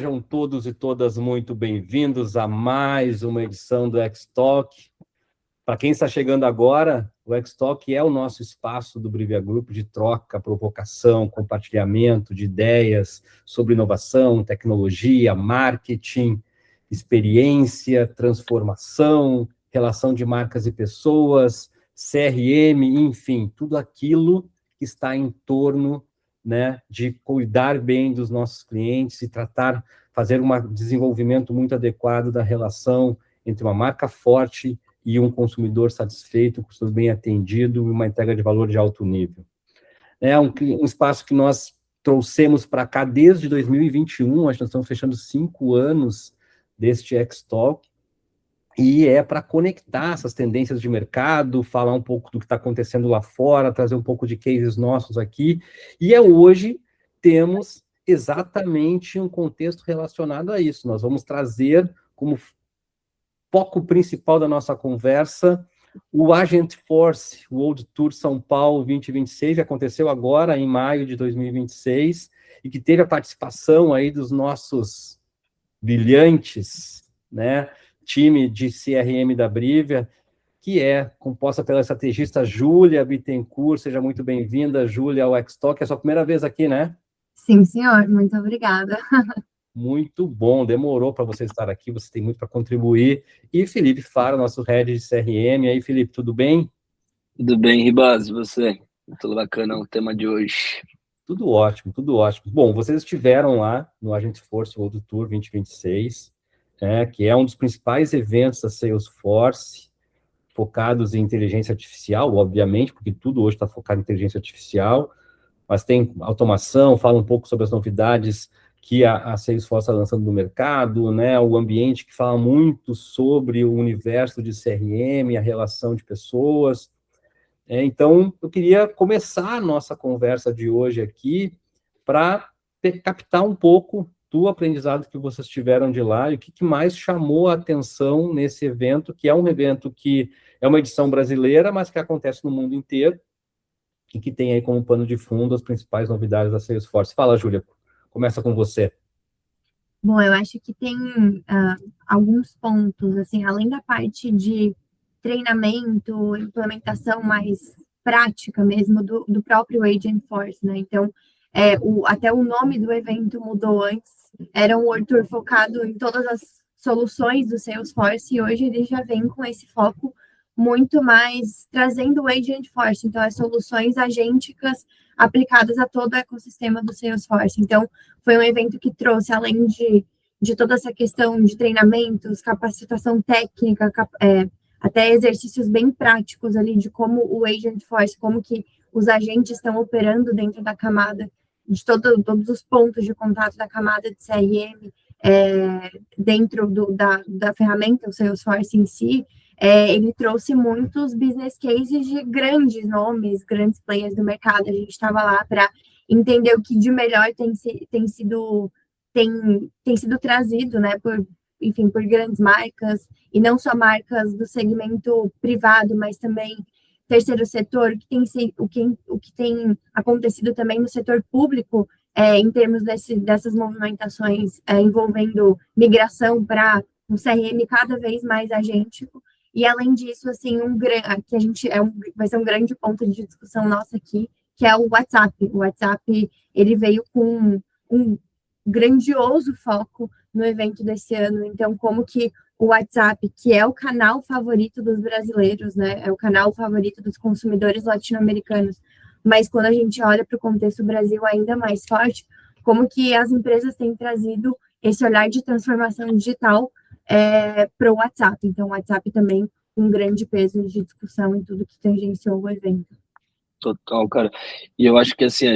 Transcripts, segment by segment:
Sejam todos e todas muito bem-vindos a mais uma edição do X-Talk. Para quem está chegando agora, o X-Talk é o nosso espaço do Brivia Group de troca, provocação, compartilhamento de ideias sobre inovação, tecnologia, marketing, experiência, transformação, relação de marcas e pessoas, CRM, enfim, tudo aquilo que está em torno, né, de cuidar bem dos nossos clientes e fazer um desenvolvimento muito adequado da relação entre uma marca forte e um consumidor satisfeito, consumidor bem atendido e uma entrega de valor de alto nível. É um espaço que nós trouxemos para cá desde 2021, acho que nós estamos fechando 5 anos deste X-Talk, e é para conectar essas tendências de mercado, falar um pouco do que está acontecendo lá fora, trazer um pouco de cases nossos aqui, e hoje temos exatamente um contexto relacionado a isso. Nós vamos trazer como foco principal da nossa conversa o Agentforce World Tour São Paulo 2026, que aconteceu agora em maio de 2026, e que teve a participação aí dos nossos brilhantes, né, time de CRM da Brivia, que é composta pela estrategista Júlia Bittencourt. Seja muito bem-vinda, Júlia, ao X-Talk. É a sua primeira vez aqui, né? Sim, senhor. Muito obrigada. Muito bom. Demorou para você estar aqui. Você tem muito para contribuir. E Felipe Faro, nosso head de CRM. E aí, Felipe, tudo bem? Tudo bem, Ribas, e você? Tudo bacana o tema de hoje. Tudo ótimo, tudo ótimo. Bom, vocês estiveram lá no Agentforce World Tour 2026, que é um dos principais eventos da Salesforce, focados em inteligência artificial, obviamente, porque tudo hoje está focado em inteligência artificial, mas tem automação, fala um pouco sobre as novidades que a Salesforce está lançando no mercado, né, o ambiente que fala muito sobre o universo de CRM, a relação de pessoas. Então, eu queria começar a nossa conversa de hoje aqui para captar um pouco do aprendizado que vocês tiveram de lá e o que mais chamou a atenção nesse evento, que é um evento que é uma edição brasileira, mas que acontece no mundo inteiro e que tem aí como pano de fundo as principais novidades da Salesforce. Fala, Júlia, começa com você. Bom, eu acho que tem alguns pontos, assim, além da parte de treinamento, implementação mais prática mesmo do próprio Agentforce, né? Então, até o nome do evento mudou antes, era um World Tour focado em todas as soluções do Salesforce, e hoje ele já vem com esse foco muito mais trazendo o Agentforce, então as soluções agênticas aplicadas a todo o ecossistema do Salesforce. Então, foi um evento que trouxe, além de toda essa questão de treinamentos, capacitação técnica, até exercícios bem práticos ali de como o Agentforce, como que os agentes estão operando dentro da camada, de todos os pontos de contato da camada de CRM, dentro da ferramenta, o Salesforce em si. Ele trouxe muitos business cases de grandes nomes, grandes players do mercado. A gente estava lá para entender o que de melhor tem sido trazido, né, por grandes marcas, e não só marcas do segmento privado, mas também terceiro setor, o que tem acontecido também no setor público, em termos dessas movimentações envolvendo migração para um CRM cada vez mais agêntico. E, além disso, assim, que a gente vai ser um grande ponto de discussão nossa aqui, que é o WhatsApp. O WhatsApp, ele veio com um grandioso foco no evento desse ano. Então, como que o WhatsApp, que é o canal favorito dos brasileiros, né? É o canal favorito dos consumidores latino-americanos. Mas quando a gente olha para o contexto Brasil ainda mais forte, como que as empresas têm trazido esse olhar de transformação digital para o WhatsApp. Então, o WhatsApp também um grande peso de discussão em tudo que tangenciou o evento. Total, cara. E eu acho que, assim,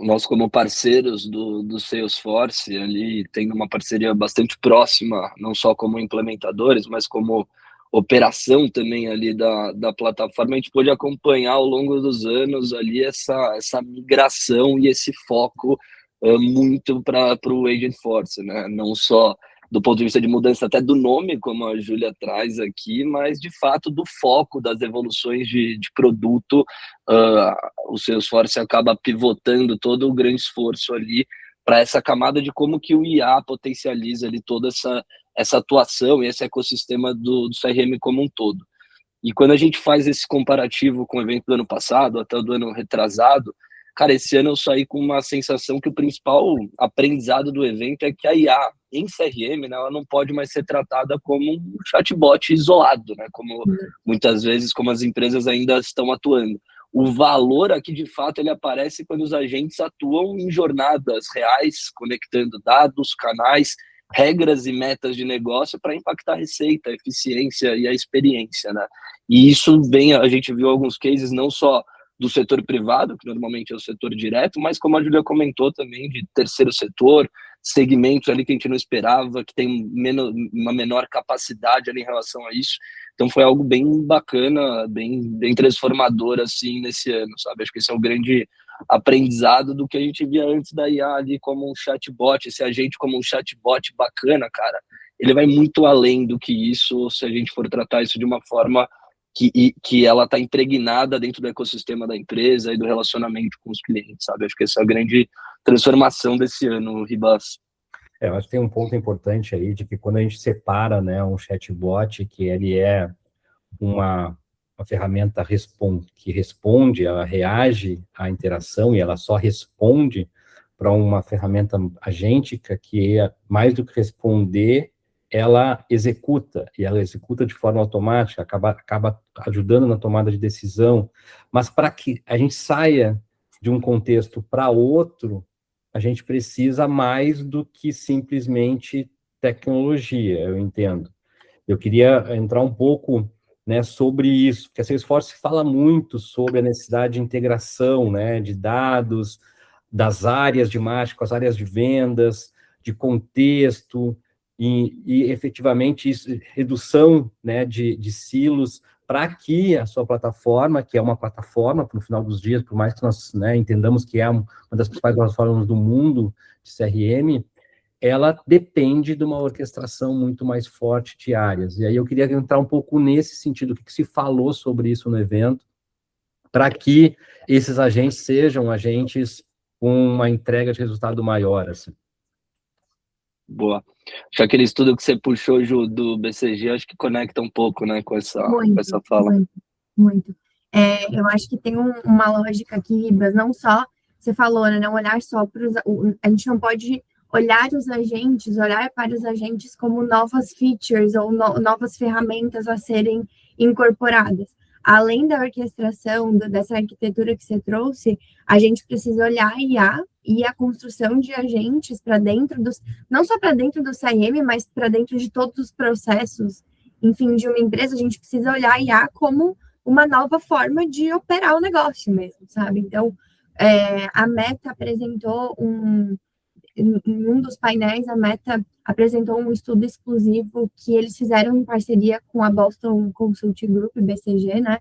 nós como parceiros do Salesforce, ali tendo uma parceria bastante próxima, não só como implementadores, mas como operação também ali da plataforma, a gente pôde acompanhar ao longo dos anos ali essa migração e esse foco muito para o Agentforce, né? Não só do ponto de vista de mudança até do nome, como a Júlia traz aqui, mas de fato do foco das evoluções de produto. O Salesforce acaba pivotando todo o grande esforço ali para essa camada de como que o IA potencializa ali toda essa atuação e esse ecossistema do CRM como um todo. E quando a gente faz esse comparativo com o evento do ano passado, até o do ano retrasado, cara, esse ano eu saí com uma sensação que o principal aprendizado do evento é que a IA em CRM, né, ela não pode mais ser tratada como um chatbot isolado, né, como muitas vezes como as empresas ainda estão atuando. O valor aqui, de fato, ele aparece quando os agentes atuam em jornadas reais, conectando dados, canais, regras e metas de negócio para impactar a receita, a eficiência e a experiência, né? E isso a gente viu alguns cases não só do setor privado, que normalmente é o setor direto, mas como a Júlia comentou também, de terceiro setor, segmentos ali que a gente não esperava, que tem uma menor capacidade ali em relação a isso. Então foi algo bem bacana, bem transformador assim nesse ano, sabe? Acho que esse é o grande aprendizado do que a gente via antes da IA ali como um chatbot, esse agente como um chatbot bacana, cara. Ele vai muito além do que isso, se a gente for tratar isso de uma forma que ela está impregnada dentro do ecossistema da empresa e do relacionamento com os clientes, sabe? Acho que essa é a grande transformação desse ano, Ribas. Eu acho que tem um ponto importante aí, de que quando a gente separa, né, um chatbot, que ele é uma ferramenta que responde, ela reage à interação e ela só responde, para uma ferramenta agêntica que é mais do que responder, ela executa, e ela executa de forma automática, acaba ajudando na tomada de decisão, mas para que a gente saia de um contexto para outro, a gente precisa mais do que simplesmente tecnologia, eu entendo. Eu queria entrar um pouco, né, sobre isso, porque a Salesforce fala muito sobre a necessidade de integração, né, de dados, das áreas de marketing com as áreas de vendas, de contexto, e efetivamente isso, redução, né, de silos, para que a sua plataforma, que é uma plataforma, no final dos dias, por mais que nós, né, entendamos que é uma das principais plataformas do mundo de CRM, ela depende de uma orquestração muito mais forte de áreas. E aí eu queria entrar um pouco nesse sentido, o que se falou sobre isso no evento, para que esses agentes sejam agentes com uma entrega de resultado maior, assim. Boa. Acho que aquele estudo que você puxou, Ju, do BCG, acho que conecta um pouco, né, com essa fala. Muito. Eu acho que tem uma lógica aqui, Ribas, não só, você falou, né, não olhar só para a gente não pode olhar para os agentes como novas features ou novas ferramentas a serem incorporadas. Além da orquestração, dessa arquitetura que você trouxe, a gente precisa olhar a IA e a construção de agentes para dentro não só para dentro do CRM, mas para dentro de todos os processos, enfim, de uma empresa. A gente precisa olhar a IA como uma nova forma de operar o negócio mesmo, sabe? Então, a Meta apresentou em um dos painéis, a Meta apresentou um estudo exclusivo que eles fizeram em parceria com a Boston Consulting Group, BCG, né?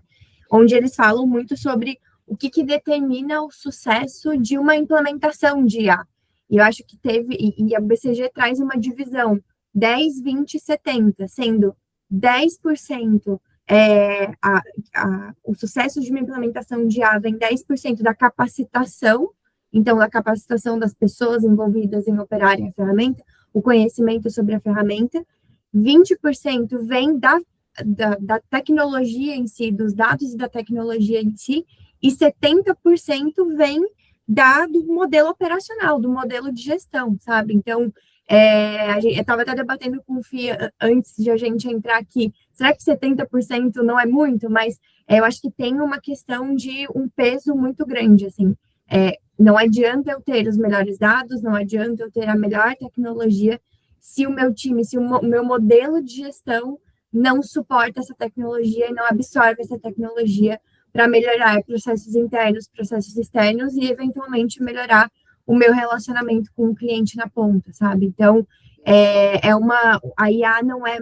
Onde eles falam muito sobre o que determina o sucesso de uma implementação de IA. E eu acho que e a BCG traz uma divisão 10, 20 e 70, sendo 10% o sucesso de uma implementação de IA vem 10% da capacitação, então, da capacitação das pessoas envolvidas em operarem a ferramenta, o conhecimento sobre a ferramenta, 20% vem da tecnologia em si, dos dados e da tecnologia em si, e 70% vem do modelo operacional, do modelo de gestão, sabe? Então, eu estava até debatendo com o FIA antes de a gente entrar aqui, será que 70% não é muito? Mas eu acho que tem uma questão de um peso muito grande, assim. Não adianta eu ter os melhores dados, não adianta eu ter a melhor tecnologia, se o meu time, se o meu modelo de gestão não suporta essa tecnologia e não absorve essa tecnologia para melhorar processos internos, processos externos e, eventualmente, melhorar o meu relacionamento com o cliente na ponta, sabe? Então, a IA não é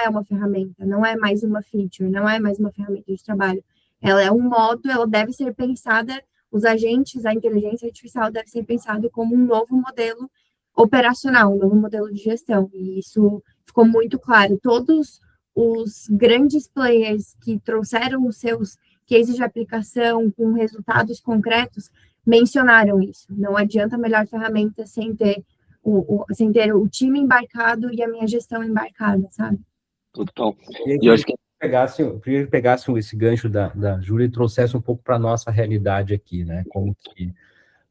uma ferramenta, não é mais uma feature, não é mais uma ferramenta de trabalho. Ela é um modo, ela deve ser pensada, os agentes, a inteligência artificial deve ser pensado como um novo modelo operacional, um novo modelo de gestão. E isso ficou muito claro. Todos os grandes players que trouxeram os seus cases de aplicação com resultados concretos mencionaram isso. Não adianta a melhor ferramenta sem ter o time embarcado e a minha gestão embarcada, sabe? Total. E eu acho que eu queria que pegasse esse gancho da Júlia e trouxesse um pouco para a nossa realidade aqui, né? Como que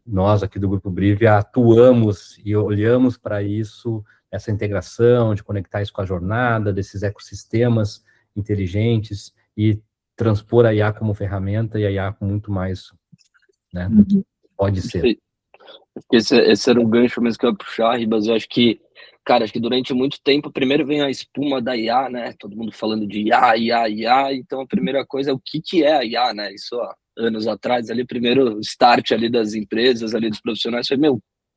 nós aqui do Grupo Brivia atuamos e olhamos para isso, essa integração, de conectar isso com a jornada, desses ecossistemas inteligentes e transpor a IA como ferramenta e a IA com muito mais, né, do que pode ser. Esse era o gancho mesmo que eu ia puxar, Ribas. Eu acho que, cara, acho que durante muito tempo, primeiro vem a espuma da IA, né? Todo mundo falando de IA, IA, IA. Então, a primeira coisa é o que é a IA, né? Isso há anos atrás, ali, primeiro start ali das empresas, ali dos profissionais, foi,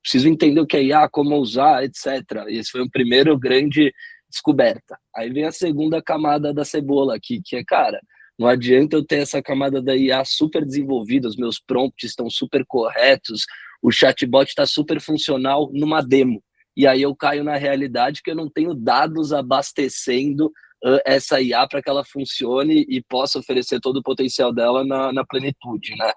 preciso entender o que é IA, como usar, etc. E esse foi o primeiro grande descoberta. Aí vem a segunda camada da cebola aqui, que é, cara, não adianta eu ter essa camada da IA super desenvolvida, os meus prompts estão super corretos, o chatbot está super funcional numa demo. E aí eu caio na realidade que eu não tenho dados abastecendo essa IA para que ela funcione e possa oferecer todo o potencial dela na plenitude, né?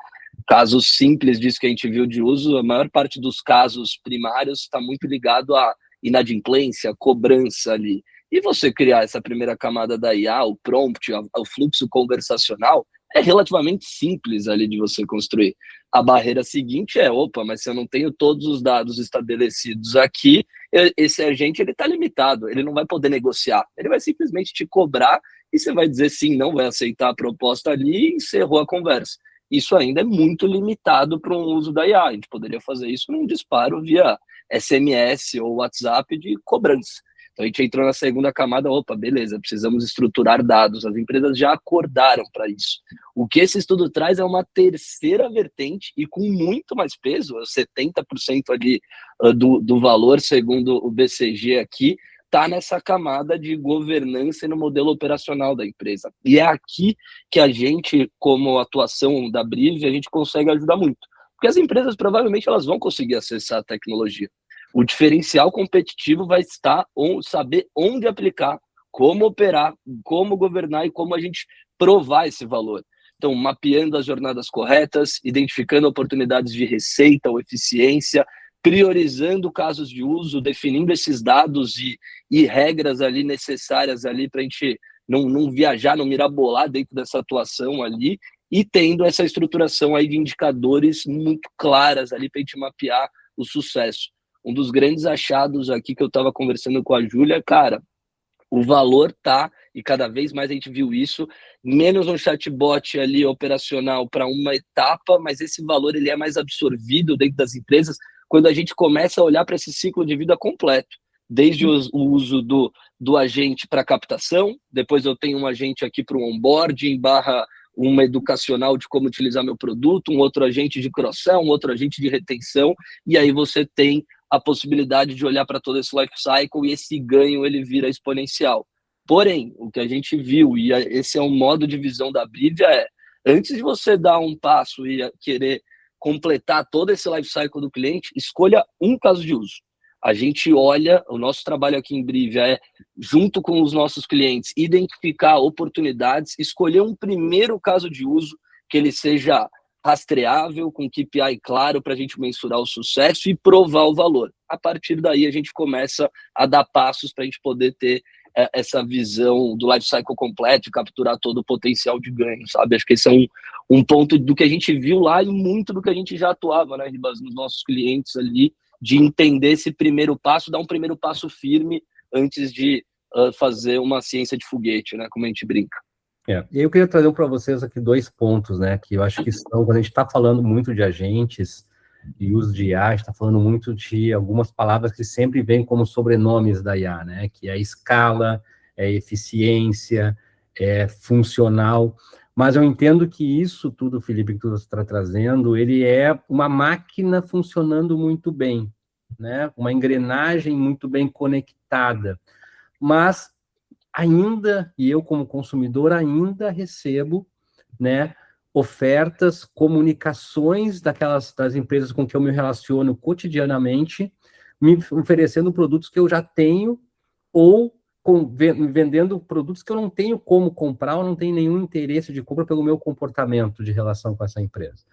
Casos simples disso que a gente viu de uso, a maior parte dos casos primários está muito ligado à inadimplência, cobrança ali. E você criar essa primeira camada da IA, o prompt, o fluxo conversacional, é relativamente simples ali de você construir. A barreira seguinte é, mas se eu não tenho todos os dados estabelecidos aqui, esse agente ele está limitado, ele não vai poder negociar, ele vai simplesmente te cobrar e você vai dizer sim, não vai aceitar a proposta ali e encerrou a conversa. Isso ainda é muito limitado para um uso da IA, a gente poderia fazer isso num disparo via SMS ou WhatsApp de cobrança. Então a gente entrou na segunda camada, beleza, precisamos estruturar dados, as empresas já acordaram para isso. O que esse estudo traz é uma terceira vertente e com muito mais peso, 70% ali do valor, segundo o BCG aqui, está nessa camada de governança e no modelo operacional da empresa. E é aqui que a gente, como atuação da Brive, a gente consegue ajudar muito. Porque as empresas, provavelmente, elas vão conseguir acessar a tecnologia. O diferencial competitivo vai estar saber onde aplicar, como operar, como governar e como a gente provar esse valor. Então, mapeando as jornadas corretas, identificando oportunidades de receita ou eficiência, priorizando casos de uso, definindo esses dados e regras ali necessárias ali para a gente não viajar, não mirabolar dentro dessa atuação ali e tendo essa estruturação aí de indicadores muito claras ali para a gente mapear o sucesso. Um dos grandes achados aqui que eu estava conversando com a Júlia, cara, o valor tá, e cada vez mais a gente viu isso, menos um chatbot ali operacional para uma etapa, mas esse valor ele é mais absorvido dentro das empresas quando a gente começa a olhar para esse ciclo de vida completo, desde o uso do agente para captação, depois eu tenho um agente aqui para o onboarding, uma educacional de como utilizar meu produto, um outro agente de cross-sell, um outro agente de retenção, e aí você tem a possibilidade de olhar para todo esse life cycle e esse ganho ele vira exponencial. Porém, o que a gente viu, e esse é um modo de visão da Brivia, antes de você dar um passo e querer completar todo esse life cycle do cliente, escolha um caso de uso. A gente olha, o nosso trabalho aqui em Brivia junto com os nossos clientes, identificar oportunidades, escolher um primeiro caso de uso que ele seja rastreável, com KPI claro para a gente mensurar o sucesso e provar o valor. A partir daí, a gente começa a dar passos para a gente poder ter essa visão do life cycle completo e capturar todo o potencial de ganho, sabe? Acho que esse é um ponto do que a gente viu lá e muito do que a gente já atuava, né, Ribas, nos nossos clientes ali, de entender esse primeiro passo, dar um primeiro passo firme antes de fazer uma ciência de foguete, né, como a gente brinca. E eu queria trazer para vocês aqui 2 pontos, né, que eu acho que são, quando a gente está falando muito de agentes e uso de IA, a gente está falando muito de algumas palavras que sempre vêm como sobrenomes da IA, né, que é escala, é eficiência, é funcional, mas eu entendo que isso tudo, Felipe, que tu está trazendo, ele é uma máquina funcionando muito bem, né, uma engrenagem muito bem conectada, mas ainda, e eu como consumidor ainda recebo, né, ofertas, comunicações das empresas com que eu me relaciono cotidianamente, me oferecendo produtos que eu já tenho ou vendendo produtos que eu não tenho como comprar, ou não tenho nenhum interesse de compra pelo meu comportamento de relação com essa empresa.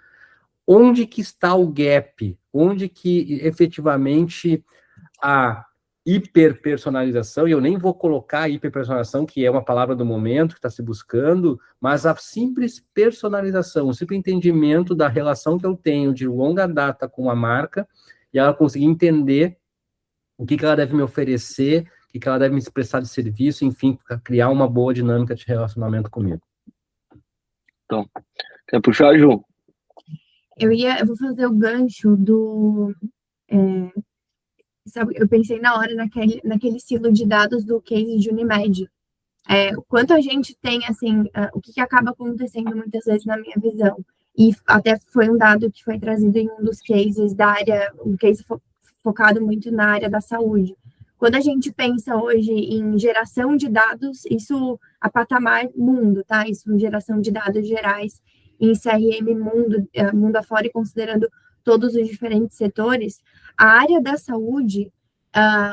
onde que está o gap? Onde que efetivamente a hiperpersonalização, e eu nem vou colocar a hiperpersonalização, que é uma palavra do momento que está se buscando, mas a simples personalização, o simples entendimento da relação que eu tenho de longa data com a marca, e ela conseguir entender o que ela deve me oferecer, o que ela deve me prestar de serviço, enfim, criar uma boa dinâmica de relacionamento comigo. Então, quer puxar, Ju? Eu vou fazer o gancho do... sabe, eu pensei na hora naquele silo de dados do case de Unimed. O quanto a gente tem, assim, o que acaba acontecendo muitas vezes na minha visão. E até foi um dado que foi trazido em um dos cases da área, um case focado muito na área da saúde. Quando a gente pensa hoje em geração de dados, isso a patamar mundo, tá? Isso geração de dados gerais em CRM mundo afora e considerando todos os diferentes setores, a área da saúde,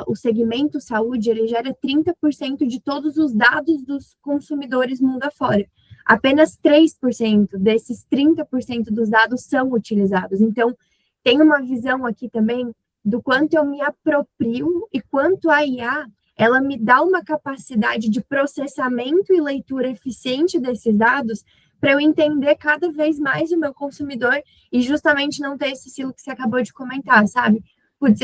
o segmento saúde, ele gera 30% de todos os dados dos consumidores mundo afora. Apenas 3% desses 30% dos dados são utilizados. Então, tem uma visão aqui também do quanto eu me aproprio e quanto a IA, ela me dá uma capacidade de processamento e leitura eficiente desses dados para eu entender cada vez mais o meu consumidor e justamente não ter esse silo que você acabou de comentar, sabe? Putz,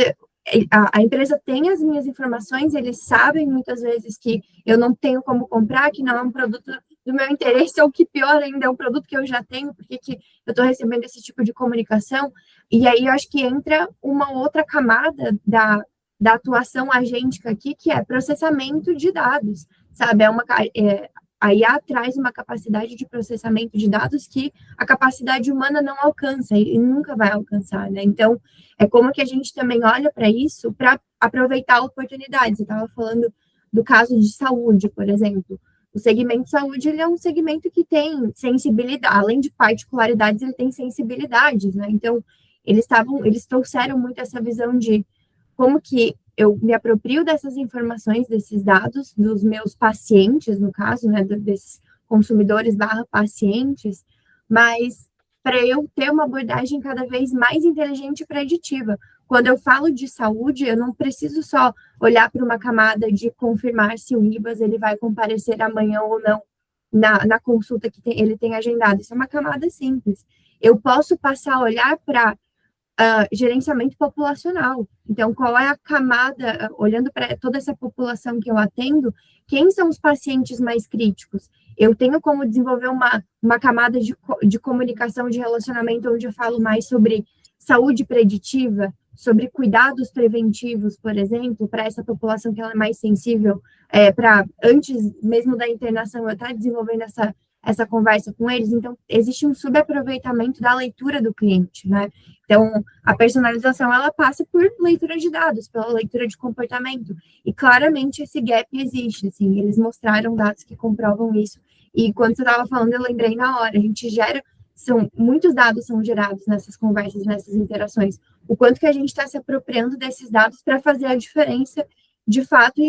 a empresa tem as minhas informações, eles sabem muitas vezes que eu não tenho como comprar, que não é um produto do meu interesse, ou que pior ainda, é um produto que eu já tenho, porque que eu estou recebendo esse tipo de comunicação. E aí eu acho que entra uma outra camada da atuação agêntica aqui, que é processamento de dados, sabe? A IA traz uma capacidade de processamento de dados que a capacidade humana não alcança e nunca vai alcançar, né? Então, é como que a gente também olha para isso para aproveitar oportunidades. Eu estava falando do caso de saúde, por exemplo. O segmento de saúde, ele é um segmento que tem sensibilidade, além de particularidades, ele tem sensibilidades, né? Então, eles trouxeram muito essa visão de como que eu me aproprio dessas informações, desses dados, dos meus pacientes, no caso, né, desses consumidores / pacientes, mas para eu ter uma abordagem cada vez mais inteligente e preditiva. Quando eu falo de saúde, eu não preciso só olhar para uma camada de confirmar se o Ribas ele vai comparecer amanhã ou não na consulta que ele tem agendado. Isso é uma camada simples. Eu posso passar a olhar para gerenciamento populacional. Então, qual é a camada, olhando para toda essa população que eu atendo, quem são os pacientes mais críticos? Eu tenho como desenvolver uma camada de comunicação, de relacionamento, onde eu falo mais sobre saúde preditiva, sobre cuidados preventivos, por exemplo, para essa população que ela é mais sensível, para antes mesmo da internação, eu estar desenvolvendo essa conversa com eles. Então, existe um subaproveitamento da leitura do cliente, né? Então, a personalização, ela passa por leitura de dados, pela leitura de comportamento, e claramente esse gap existe, assim, eles mostraram dados que comprovam isso, e quando você estava falando, eu lembrei na hora, a gente gera, muitos dados são gerados nessas conversas, nessas interações, o quanto que a gente está se apropriando desses dados para fazer a diferença, de fato,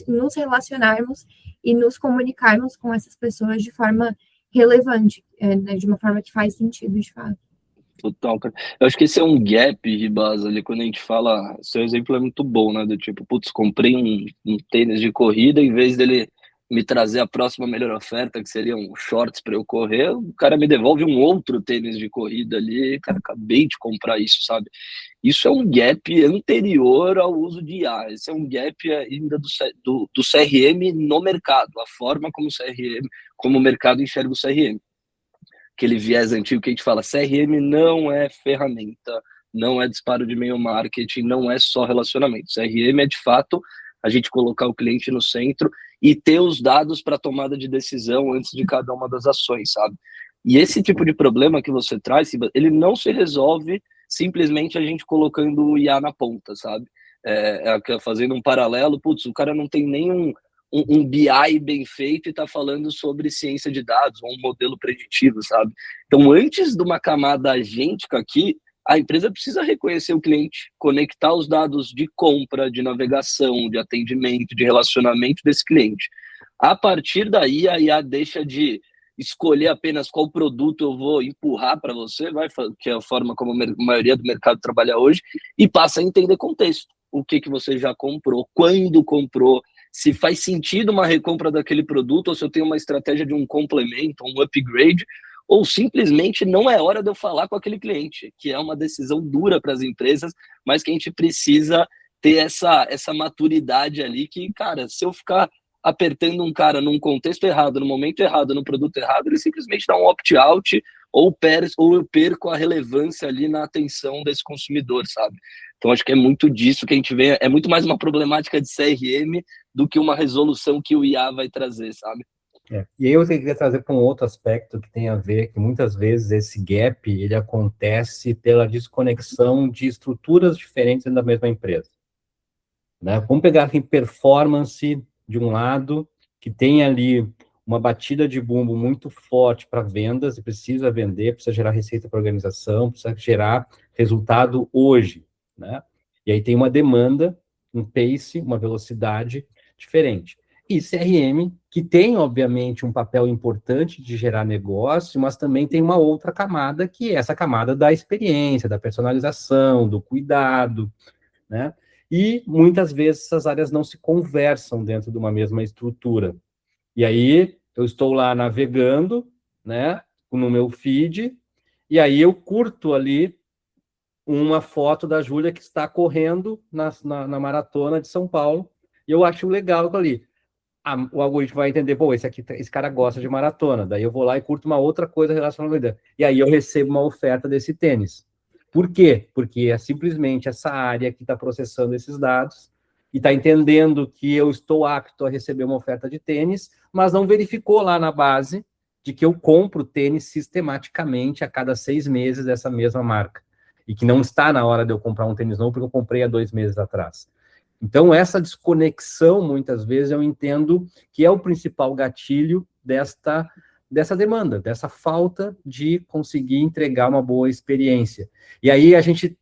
nos relacionarmos e nos comunicarmos com essas pessoas de forma relevante, né, de uma forma que faz sentido, de fato. Total, cara. Eu acho que esse é um gap, Ribas, ali, quando a gente fala, seu exemplo é muito bom, né, do tipo, putz, comprei um tênis de corrida, em vez dele me trazer a próxima melhor oferta, que seria um shorts para eu correr, o cara me devolve um outro tênis de corrida ali, cara, acabei de comprar isso, sabe? Isso é um gap anterior ao uso de IA, esse é um gap ainda do CRM no mercado, a forma como o mercado enxerga o CRM. Aquele viés antigo que a gente fala, CRM não é ferramenta, não é disparo de e-mail marketing, não é só relacionamento. CRM é, de fato, a gente colocar o cliente no centro e ter os dados para tomada de decisão antes de cada uma das ações, sabe? E esse tipo de problema que você traz, ele não se resolve simplesmente a gente colocando o IA na ponta, sabe? Fazendo um paralelo, putz, o cara não tem nenhum um BI bem feito e está falando sobre ciência de dados, ou um modelo preditivo, sabe? Então, antes de uma camada agêntica aqui, a empresa precisa reconhecer o cliente, conectar os dados de compra, de navegação, de atendimento, de relacionamento desse cliente. A partir daí, a IA deixa de escolher apenas qual produto eu vou empurrar para você, que é a forma como a maioria do mercado trabalha hoje, e passa a entender contexto. O que você já comprou, quando comprou, se faz sentido uma recompra daquele produto, ou se eu tenho uma estratégia de um complemento, um upgrade, ou simplesmente não é hora de eu falar com aquele cliente, que é uma decisão dura para as empresas, mas que a gente precisa ter essa maturidade ali, que, cara, se eu ficar apertando um cara num contexto errado, no momento errado, no produto errado, ele simplesmente dá um opt-out, ou eu perco a relevância ali na atenção desse consumidor, sabe? Então, acho que é muito disso que a gente vê, é muito mais uma problemática de CRM do que uma resolução que o IA vai trazer, sabe? E aí eu queria trazer para um outro aspecto que tem a ver, que muitas vezes esse gap, ele acontece pela desconexão de estruturas diferentes dentro da mesma empresa. Né? Vamos pegar aqui performance de um lado, que tem ali uma batida de bumbo muito forte para vendas, e precisa vender, precisa gerar receita para a organização, precisa gerar resultado hoje, né? E aí tem uma demanda, um pace, uma velocidade diferente. E CRM, que tem, obviamente, um papel importante de gerar negócio, mas também tem uma outra camada, que é essa camada da experiência, da personalização, do cuidado, né? E muitas vezes essas áreas não se conversam dentro de uma mesma estrutura. E aí eu estou lá navegando, né, no meu feed, e aí eu curto ali uma foto da Júlia que está correndo na maratona de São Paulo, e eu acho legal aquilo ali. O algoritmo vai entender, pô, esse cara gosta de maratona, daí eu vou lá e curto uma outra coisa relacionada, e aí eu recebo uma oferta desse tênis. Por quê? Porque é simplesmente essa área que está processando esses dados e está entendendo que eu estou apto a receber uma oferta de tênis, mas não verificou lá na base de que eu compro tênis sistematicamente a cada 6 meses dessa mesma marca. E que não está na hora de eu comprar um tênis novo porque eu comprei há 2 meses atrás. Então, essa desconexão, muitas vezes, eu entendo que é o principal gatilho dessa demanda, dessa falta de conseguir entregar uma boa experiência. E aí a gente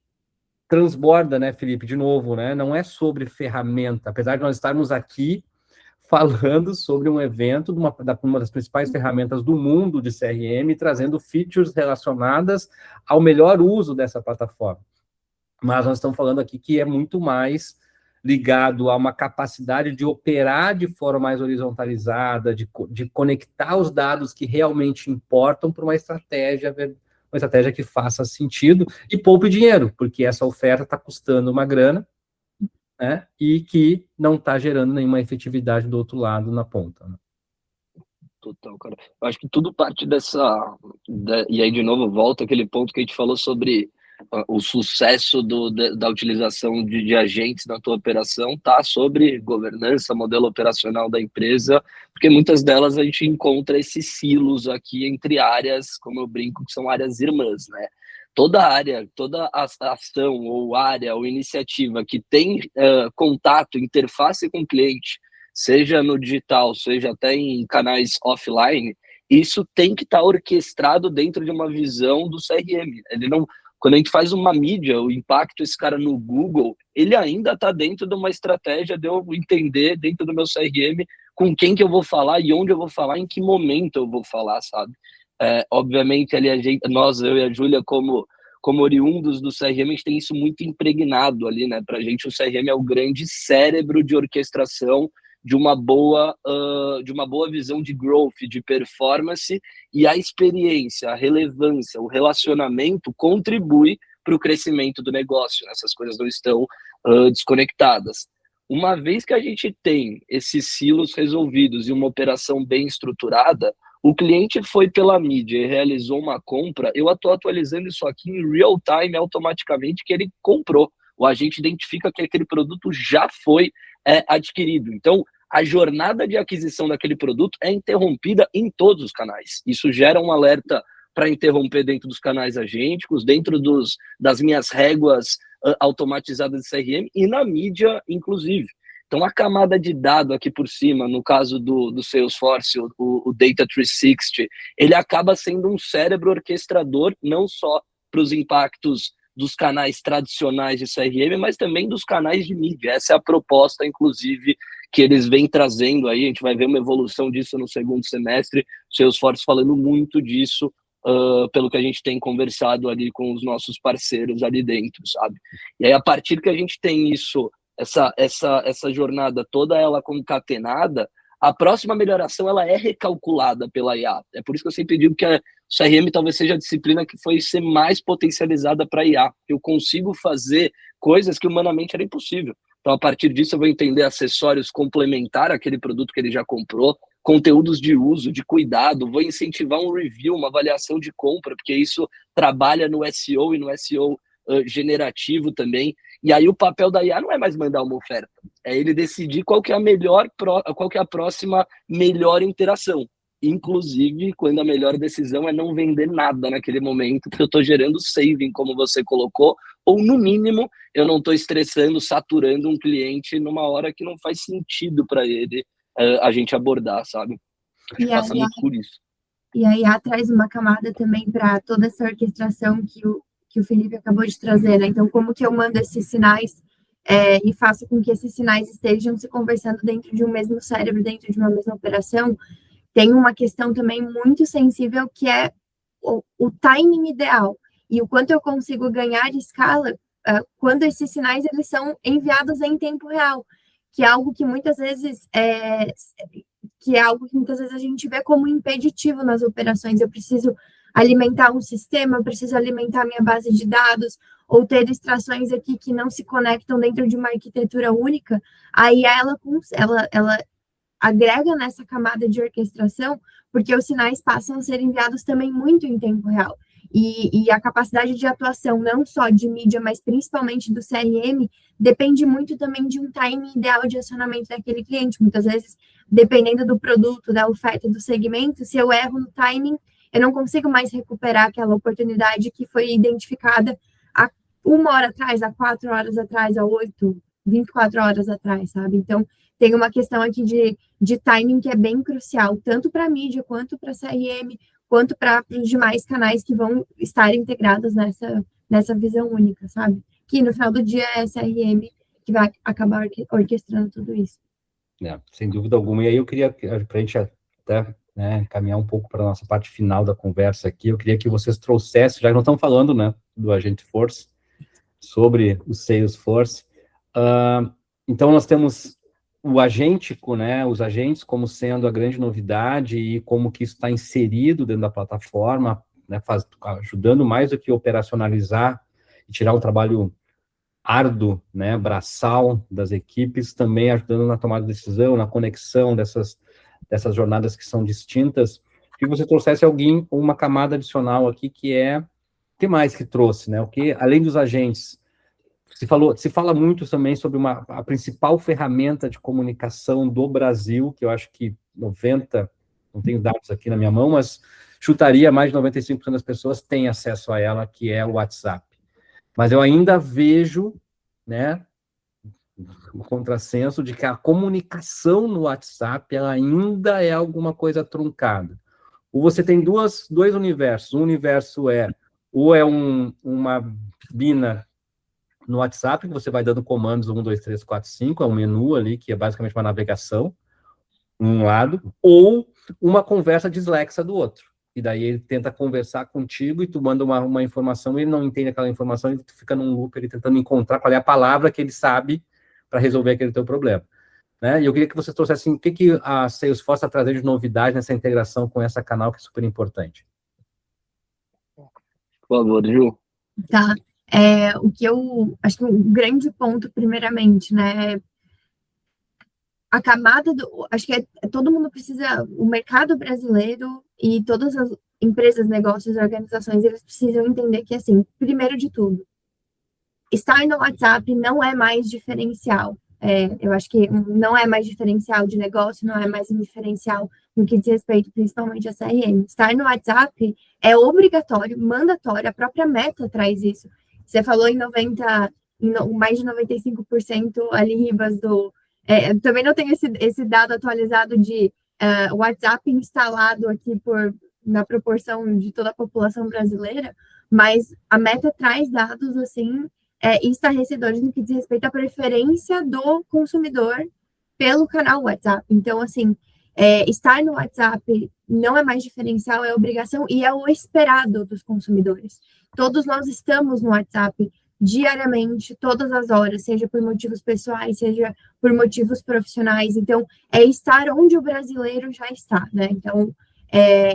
transborda, né, Felipe, de novo, né? Não é sobre ferramenta, apesar de nós estarmos aqui falando sobre um evento de uma das principais ferramentas do mundo de CRM, trazendo features relacionadas ao melhor uso dessa plataforma. Mas nós estamos falando aqui que é muito mais ligado a uma capacidade de operar de forma mais horizontalizada, de conectar os dados que realmente importam para uma estratégia que faça sentido e poupe dinheiro, porque essa oferta está custando uma grana, né, e que não está gerando nenhuma efetividade do outro lado na ponta. Né? Total, cara. Eu acho que tudo parte e aí, de novo, volta aquele ponto que a gente falou sobre o sucesso da utilização de agentes na tua operação, tá? Sobre governança, modelo operacional da empresa, porque muitas delas a gente encontra esses silos aqui entre áreas, como eu brinco, que são áreas irmãs, né? Toda área, toda ação ou área ou iniciativa que tem contato, interface com o cliente, seja no digital, seja até em canais offline, isso tem que estar orquestrado dentro de uma visão do CRM. Ele não, quando a gente faz uma mídia, o impacto desse cara no Google, ele ainda está dentro de uma estratégia de eu entender dentro do meu CRM com quem que eu vou falar e onde eu vou falar, em que momento eu vou falar, sabe? Obviamente, ali eu e a Júlia, como oriundos do CRM, a gente tem isso muito impregnado ali, né? Para a gente, o CRM é o grande cérebro de orquestração de uma boa visão de growth, de performance, e a experiência, a relevância, o relacionamento contribui para o crescimento do negócio. Essas coisas não estão desconectadas. Uma vez que a gente tem esses silos resolvidos e uma operação bem estruturada, o cliente foi pela mídia e realizou uma compra, eu estou atualizando isso aqui em real time automaticamente que ele comprou. O agente identifica que aquele produto já foi adquirido. Então, a jornada de aquisição daquele produto é interrompida em todos os canais. Isso gera um alerta para interromper dentro dos canais agênticos, dentro das minhas réguas automatizadas de CRM e na mídia, inclusive. Então, a camada de dado aqui por cima, no caso do Salesforce, o Data 360, ele acaba sendo um cérebro orquestrador, não só para os impactos dos canais tradicionais de CRM, mas também dos canais de mídia. Essa é a proposta, inclusive, que eles vêm trazendo aí. A gente vai ver uma evolução disso no segundo semestre. O Salesforce falando muito disso, pelo que a gente tem conversado ali com os nossos parceiros ali dentro, sabe? E aí, a partir que a gente tem isso, essa jornada toda ela concatenada, a próxima melhoração ela é recalculada pela IA. É por isso que eu sempre digo que a CRM talvez seja a disciplina que foi ser mais potencializada para IA. Eu consigo fazer coisas que humanamente era impossível. Então, a partir disso, eu vou entender acessórios complementar àquele produto que ele já comprou, conteúdos de uso, de cuidado, vou incentivar um review, uma avaliação de compra, porque isso trabalha no SEO e no SEO generativo também. E aí o papel da IA não é mais mandar uma oferta, é ele decidir qual que é a próxima melhor interação. Inclusive, quando a melhor decisão é não vender nada naquele momento, porque eu estou gerando saving, como você colocou, ou no mínimo eu não estou estressando, saturando um cliente numa hora que não faz sentido para ele a gente abordar, sabe? Acho que passa muito por isso. E a IA traz uma camada também para toda essa orquestração que o Felipe acabou de trazer, né? Então, como que eu mando esses sinais e faço com que esses sinais estejam se conversando dentro de um mesmo cérebro, dentro de uma mesma operação, tem uma questão também muito sensível, que é o timing ideal, e o quanto eu consigo ganhar escala quando esses sinais eles são enviados em tempo real, que é algo que muitas vezes a gente vê como impeditivo nas operações. Eu preciso alimentar um sistema, eu preciso alimentar minha base de dados, ou ter extrações aqui que não se conectam dentro de uma arquitetura única. Aí ela agrega nessa camada de orquestração, porque os sinais passam a ser enviados também muito em tempo real. E a capacidade de atuação, não só de mídia, mas principalmente do CRM, depende muito também de um timing ideal de acionamento daquele cliente. Muitas vezes, dependendo do produto, da oferta, do segmento, se eu erro no timing, eu não consigo mais recuperar aquela oportunidade que foi identificada há 1 hora atrás, há 4 horas atrás, há 8, 24 horas atrás, sabe? Então, tem uma questão aqui de timing que é bem crucial, tanto para a mídia, quanto para a CRM, quanto para os demais canais que vão estar integrados nessa visão única, sabe? Que no final do dia é a CRM que vai acabar orquestrando tudo isso. Sem dúvida alguma. E aí eu queria, para a gente até caminhar um pouco para a nossa parte final da conversa aqui, eu queria que vocês trouxessem, já que nós estamos falando, né, do Agentforce, sobre o Salesforce. Então, nós temos o agêntico, né, os agentes como sendo a grande novidade e como que isso está inserido dentro da plataforma, né, ajudando mais do que operacionalizar e tirar um trabalho árduo, né, braçal das equipes, também ajudando na tomada de decisão, na conexão dessas jornadas que são distintas. Que você trouxesse uma camada adicional aqui, que é o que mais que trouxe, né? O que, além dos agentes, se fala muito também sobre a principal ferramenta de comunicação do Brasil, que eu acho que 90%, não tenho dados aqui na minha mão, mas chutaria mais de 95% das pessoas têm acesso a ela, que é o WhatsApp. Mas eu ainda vejo, né, o contrassenso de que a comunicação no WhatsApp ela ainda é alguma coisa truncada. Ou você tem dois universos. Um universo ou é uma bina no WhatsApp, que você vai dando comandos 1, 2, 3, 4, 5, é um menu ali, que é basicamente uma navegação, um lado, ou uma conversa dislexa do outro. E daí ele tenta conversar contigo e tu manda uma informação, ele não entende aquela informação, e tu fica num loop ele tentando encontrar qual é a palavra que ele sabe para resolver aquele teu problema. Né? E eu queria que você trouxesse o que a Salesforce está trazendo de novidade nessa integração com essa canal, que é super importante. Por favor, Ju. Tá. O que eu acho que o grande ponto, primeiramente, né, a camada acho que todo mundo precisa, o mercado brasileiro e todas as empresas, negócios, organizações, eles precisam entender que, assim, primeiro de tudo, estar no WhatsApp não é mais diferencial. Eu acho que não é mais diferencial de negócio, não é mais um diferencial no que diz respeito principalmente a CRM. Estar no WhatsApp é obrigatório, mandatório, a própria Meta traz isso. Você falou em mais de 95% ali, Ribas, também não tenho esse dado atualizado de WhatsApp instalado aqui na proporção de toda a população brasileira, mas a Meta traz dados, assim, estarrecedores no que diz respeito à preferência do consumidor pelo canal WhatsApp. Então, assim, estar no WhatsApp não é mais diferencial, é obrigação e é o esperado dos consumidores. Todos nós estamos no WhatsApp diariamente, todas as horas, seja por motivos pessoais, seja por motivos profissionais. Então, é estar onde o brasileiro já está, né? Então,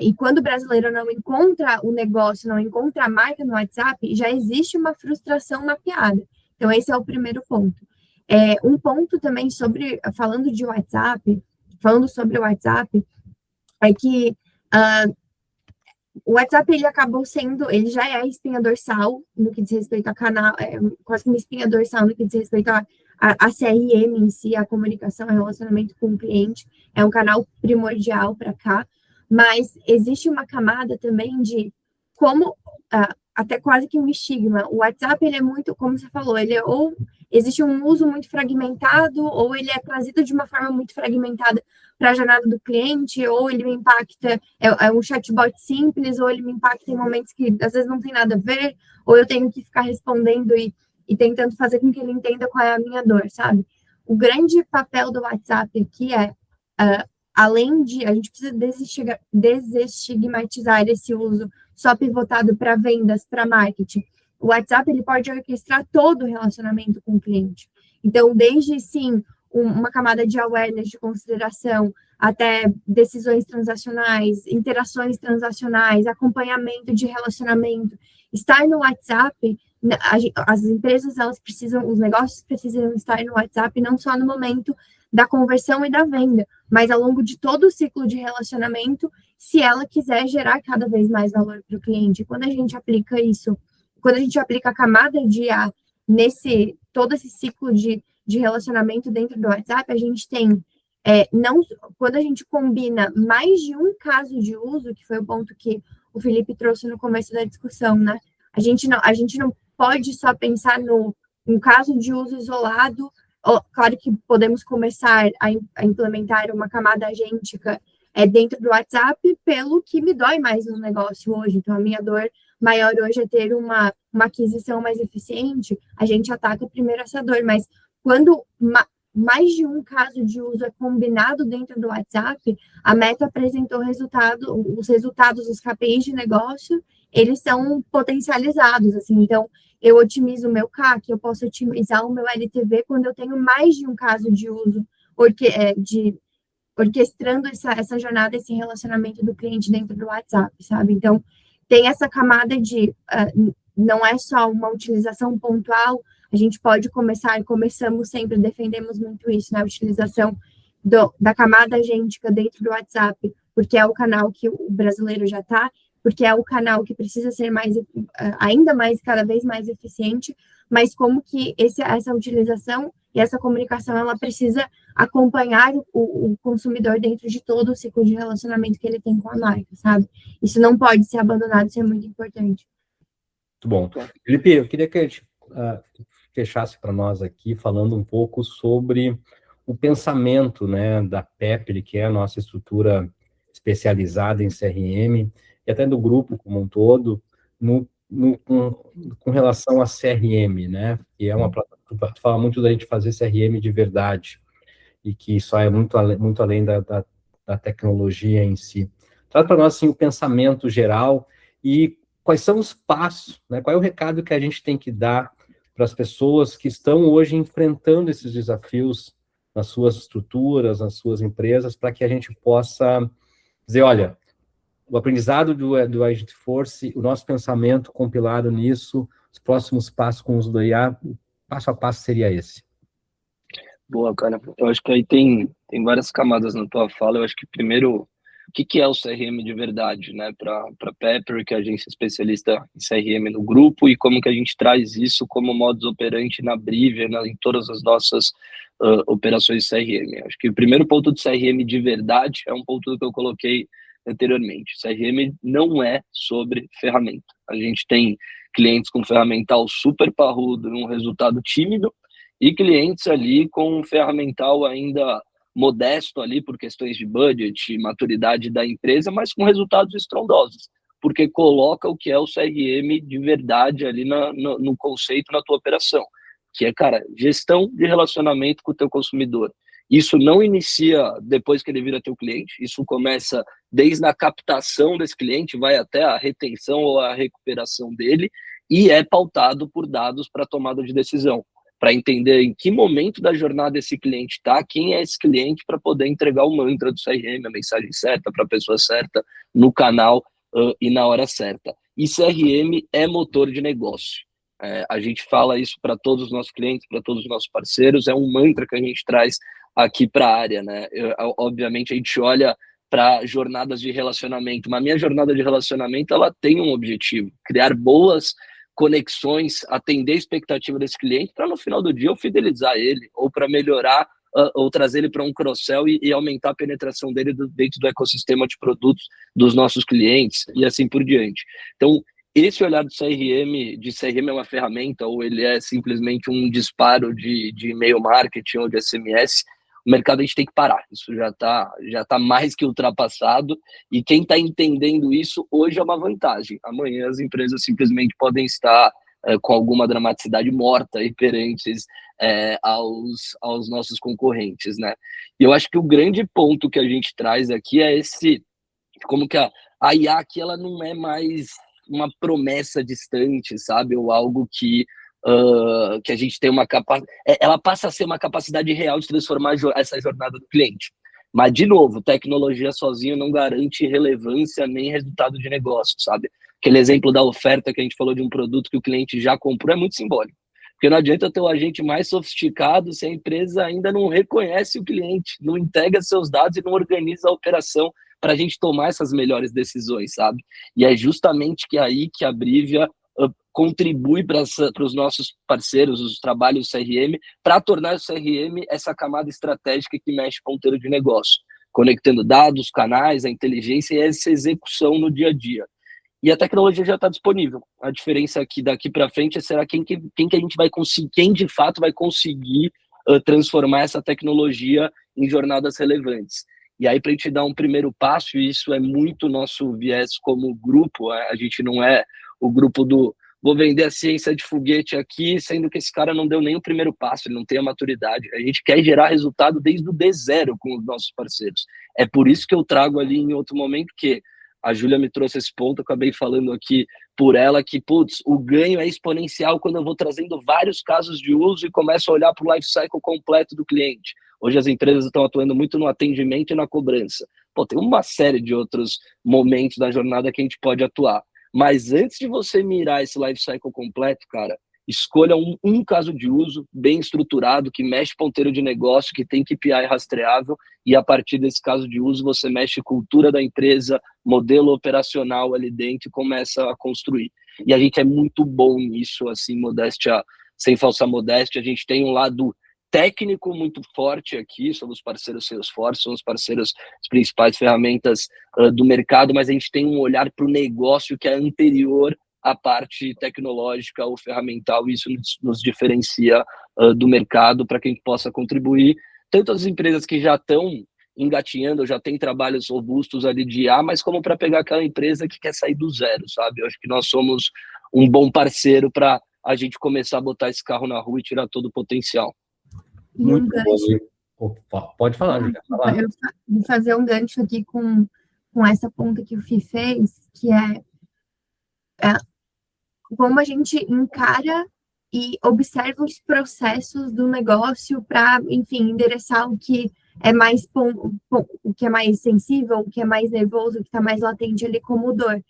e quando o brasileiro não encontra o negócio, não encontra a marca no WhatsApp, já existe uma frustração mapeada. Então, esse é o primeiro ponto. Um ponto também falando sobre o WhatsApp, é que o WhatsApp, ele já é espinha dorsal no que diz respeito a canal, quase que uma espinha dorsal no que diz respeito a CRM em si, a comunicação, a relacionamento com o cliente, é um canal primordial para cá, mas existe uma camada também de como, até quase que um estigma, o WhatsApp, ele é muito, como você falou, ou existe um uso muito fragmentado, ou ele é trazido de uma forma muito fragmentada para a jornada do cliente, ou ele me impacta, é um chatbot simples, ou ele me impacta em momentos que às vezes não tem nada a ver, ou eu tenho que ficar respondendo e tentando fazer com que ele entenda qual é a minha dor, sabe? O grande papel do WhatsApp aqui além de, a gente precisa desestigmatizar esse uso só pivotado para vendas, para marketing. O WhatsApp, ele pode orquestrar todo o relacionamento com o cliente. Então, desde, sim, uma camada de awareness, de consideração, até decisões transacionais, interações transacionais, acompanhamento de relacionamento. Estar no WhatsApp, as empresas, os negócios precisam estar no WhatsApp não só no momento da conversão e da venda, mas ao longo de todo o ciclo de relacionamento, se ela quiser gerar cada vez mais valor para o cliente. Quando a gente aplica isso, quando a gente aplica a camada de IA todo esse ciclo de relacionamento dentro do WhatsApp, a gente tem, quando a gente combina mais de um caso de uso, que foi o ponto que o Felipe trouxe no começo da discussão, né? A gente não pode só pensar um caso de uso isolado. Claro que podemos começar a implementar uma camada agêntica dentro do WhatsApp pelo que me dói mais no negócio hoje. Então, a minha dor maior hoje é ter uma aquisição mais eficiente, a gente ataca primeiro essa dor, mas quando mais de um caso de uso é combinado dentro do WhatsApp, a Meta apresentou os resultados, os KPIs de negócio, eles são potencializados, assim, então eu otimizo o meu CAC, eu posso otimizar o meu LTV quando eu tenho mais de um caso de uso, orquestrando essa jornada, esse relacionamento do cliente dentro do WhatsApp, sabe? Então, tem essa camada não é só uma utilização pontual, a gente pode começamos sempre, defendemos muito isso, né? A utilização da camada agêntica dentro do WhatsApp, porque é o canal que o brasileiro já está, porque é o canal que precisa ser ainda mais, cada vez mais eficiente, mas como que essa utilização e essa comunicação, ela precisa acompanhar o consumidor dentro de todo o ciclo de relacionamento que ele tem com a marca, sabe? Isso não pode ser abandonado, isso é muito importante. Muito bom. Felipe, eu queria que a gente fechasse para nós aqui, falando um pouco sobre o pensamento, né, da Pepper, que é a nossa estrutura especializada em CRM, e até do grupo como um todo, com relação a CRM, né, que é uma plataforma que fala muito da gente fazer CRM de verdade, e que isso é muito além da tecnologia em si. Traz para nós, assim, o pensamento geral e quais são os passos, né, qual é o recado que a gente tem que dar para as pessoas que estão hoje enfrentando esses desafios nas suas estruturas, nas suas empresas, para que a gente possa dizer, olha, o aprendizado do Agent Force, o nosso pensamento compilado nisso, os próximos passos com o uso do IA, passo a passo seria esse. Boa, cara. Eu acho que aí tem várias camadas na tua fala. Eu acho que primeiro, o que é o CRM de verdade, né? Para Pepper, que é a agência especialista em CRM no grupo, e como que a gente traz isso como modus operandi na Brivia, em todas as nossas operações de CRM. Acho que o primeiro ponto do CRM de verdade é um ponto que eu coloquei anteriormente. CRM não é sobre ferramenta. A gente tem clientes com ferramental super parrudo e um resultado tímido, e clientes ali com um ferramental ainda modesto ali por questões de budget, maturidade da empresa, mas com resultados estrondosos. porque coloca o que é o CRM de verdade ali no conceito, na tua operação, que é, cara, gestão de relacionamento com o teu consumidor. Isso não inicia depois que ele vira teu cliente, isso começa desde a captação desse cliente, vai até a retenção ou a recuperação dele, e é pautado por dados para tomada de decisão, para entender em que momento da jornada esse cliente está, quem é esse cliente, para poder entregar o mantra do CRM, a mensagem certa, para a pessoa certa, no canal e na hora certa. E CRM é motor de negócio. A gente fala isso para todos os nossos clientes, para todos os nossos parceiros, é um mantra que a gente traz aqui para a área, né? Obviamente a gente olha para jornadas de relacionamento, mas a minha jornada de relacionamento ela tem um objetivo: criar boas conexões, atender a expectativa desse cliente, para no final do dia eu fidelizar ele, ou para melhorar, ou trazer ele para um cross-sell e aumentar a penetração dele dentro do ecossistema de produtos dos nossos clientes, e assim por diante. Então, esse olhar do CRM é uma ferramenta, ou ele é simplesmente um disparo de e-mail marketing ou de SMS, o mercado a gente tem que parar. Isso já tá mais que ultrapassado, e quem está entendendo isso hoje é uma vantagem. Amanhã as empresas simplesmente podem estar com alguma dramaticidade morta e perentes aos nossos concorrentes, né? E eu acho que o grande ponto que a gente traz aqui é esse, como que a IA aqui, ela não é mais uma promessa distante, sabe? Ou algo que a gente tem uma capacidade... Ela passa a ser uma capacidade real de transformar essa jornada do cliente. Mas, de novo, tecnologia sozinha não garante relevância nem resultado de negócio, sabe? Aquele exemplo da oferta que a gente falou de um produto que o cliente já comprou é muito simbólico. Porque não adianta ter o agente mais sofisticado se a empresa ainda não reconhece o cliente, não entrega seus dados e não organiza a operação para a gente tomar essas melhores decisões, sabe? E é justamente aí que a Brivia contribui para os nossos parceiros, os trabalhos CRM, para tornar o CRM essa camada estratégica que mexe ponteiro de negócio, conectando dados, canais, a inteligência e essa execução no dia a dia. E a tecnologia já está disponível. A diferença aqui daqui para frente será quem que a gente vai conseguir, quem de fato vai conseguir transformar essa tecnologia em jornadas relevantes. E aí, para a gente dar um primeiro passo, e isso é muito nosso viés como grupo, a gente não é o grupo do vou vender a ciência de foguete aqui, sendo que esse cara não deu nem o primeiro passo, ele não tem a maturidade. A gente quer gerar resultado desde o D0 com os nossos parceiros. É por isso que eu trago ali em outro momento que a Júlia me trouxe esse ponto, eu acabei falando aqui por ela, que, putz, o ganho é exponencial quando eu vou trazendo vários casos de uso e começo a olhar para o life cycle completo do cliente. Hoje as empresas estão atuando muito no atendimento e na cobrança. Pô, tem uma série de outros momentos da jornada que a gente pode atuar. Mas antes de você mirar esse life cycle completo, cara, escolha um caso de uso bem estruturado, que mexe ponteiro de negócio, que tem KPI rastreável, e a partir desse caso de uso você mexe cultura da empresa, modelo operacional ali dentro e começa a construir. E a gente é muito bom nisso, assim, modéstia, sem falsa modéstia. A gente tem um lado técnico muito forte aqui, somos parceiros Salesforce, somos parceiros das principais ferramentas do mercado, mas a gente tem um olhar para o negócio que é anterior à parte tecnológica ou ferramental, e isso nos diferencia do mercado para que a gente possa contribuir, tanto as empresas que já estão engatinhando, já tem trabalhos robustos ali de IA, mas como para pegar aquela empresa que quer sair do zero, sabe? Eu acho que nós somos um bom parceiro para a gente começar a botar esse carro na rua e tirar todo o potencial. Muito bom. Opa, pode falar, Julia. Eu vou fazer um gancho aqui com essa ponta que o Fih fez, que é como a gente encara e observa os processos do negócio para, enfim, endereçar o que é mais o que é mais sensível, o que é mais nervoso, o que está mais latente ali como dor.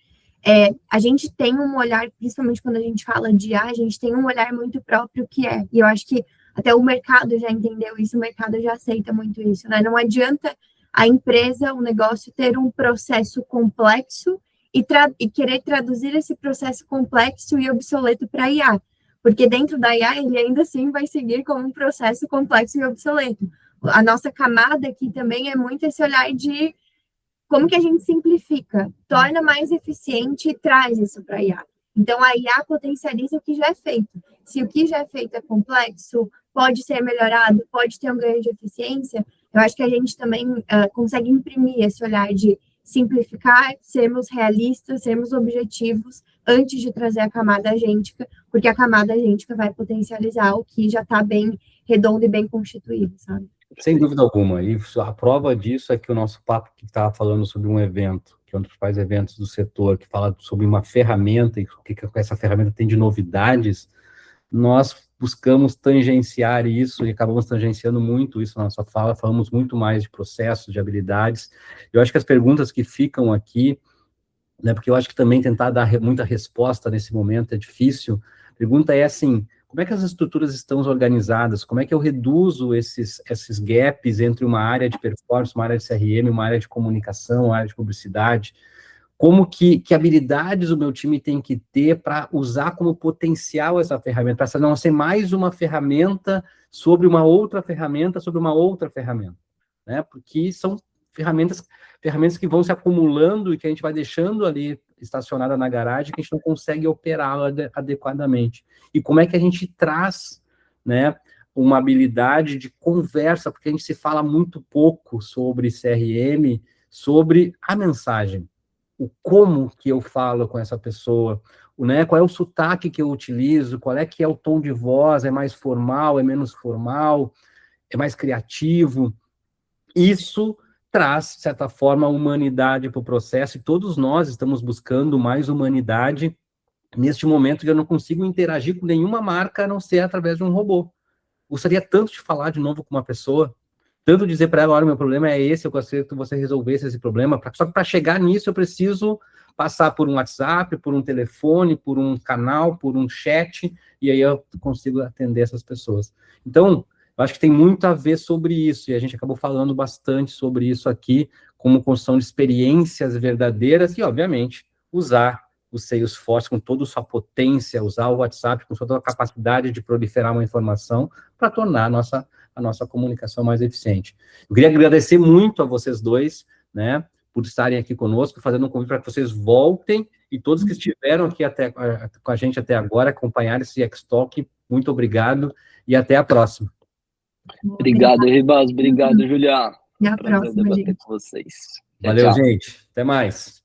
A gente tem um olhar, principalmente quando a gente fala de IA, a gente tem um olhar muito próprio e eu acho que até o mercado já entendeu isso, o mercado já aceita muito isso, né? Não adianta a empresa, o negócio, ter um processo complexo e querer traduzir esse processo complexo e obsoleto para IA, porque dentro da IA ele ainda assim vai seguir como um processo complexo e obsoleto. A nossa camada aqui também é muito esse olhar de como que a gente simplifica, torna mais eficiente e traz isso para a IA. Então, a IA potencializa o que já é feito. Se o que já é feito é complexo, pode ser melhorado, pode ter um ganho de eficiência, eu acho que a gente também consegue imprimir esse olhar de simplificar, sermos realistas, sermos objetivos antes de trazer a camada agêntica, porque a camada agêntica vai potencializar o que já está bem redondo e bem constituído, sabe? Sem dúvida alguma. E a prova disso é que o nosso papo que estava falando sobre um evento, que é um dos principais eventos do setor, que fala sobre uma ferramenta, e o que essa ferramenta tem de novidades, nós buscamos tangenciar isso e acabamos tangenciando muito isso na nossa fala, falamos muito mais de processos, de habilidades. Eu acho que as perguntas que ficam aqui, né, porque eu acho que também tentar dar muita resposta nesse momento é difícil, a pergunta é assim, como é que as estruturas estão organizadas? Como é que eu reduzo esses gaps entre uma área de performance, uma área de CRM, uma área de comunicação, uma área de publicidade? Como que habilidades o meu time tem que ter para usar como potencial essa ferramenta, para não ser mais uma ferramenta sobre uma outra ferramenta, né? Porque são ferramentas que vão se acumulando e que a gente vai deixando ali estacionada na garagem, que a gente não consegue operá-la adequadamente. E como é que a gente traz, né, uma habilidade de conversa, porque a gente se fala muito pouco sobre CRM, sobre a mensagem, o como que eu falo com essa pessoa, né, qual é o sotaque que eu utilizo, qual é que é o tom de voz, é mais formal, é menos formal, é mais criativo. Isso traz, de certa forma, humanidade para o processo, e todos nós estamos buscando mais humanidade neste momento que eu não consigo interagir com nenhuma marca a não ser através de um robô. Gostaria tanto de falar de novo com uma pessoa, tanto dizer para ela, olha, meu problema é esse, eu gostaria que você resolvesse esse problema, só que para chegar nisso eu preciso passar por um WhatsApp, por um telefone, por um canal, por um chat, e aí eu consigo atender essas pessoas. Então, eu acho que tem muito a ver sobre isso, e a gente acabou falando bastante sobre isso aqui, como construção de experiências verdadeiras, e, obviamente, usar o Salesforce com toda a sua potência, usar o WhatsApp com toda a capacidade de proliferar uma informação para tornar a nossa comunicação mais eficiente. Eu queria agradecer muito a vocês dois, né, por estarem aqui conosco, fazendo um convite para que vocês voltem, e todos que estiveram aqui com a gente até agora, acompanhar esse X-Talk, muito obrigado, e até a próxima. Obrigado, Ribas. Obrigado, Julia. Até a próxima, debater gente. com vocês. Valeu, tchau. gente. Até mais.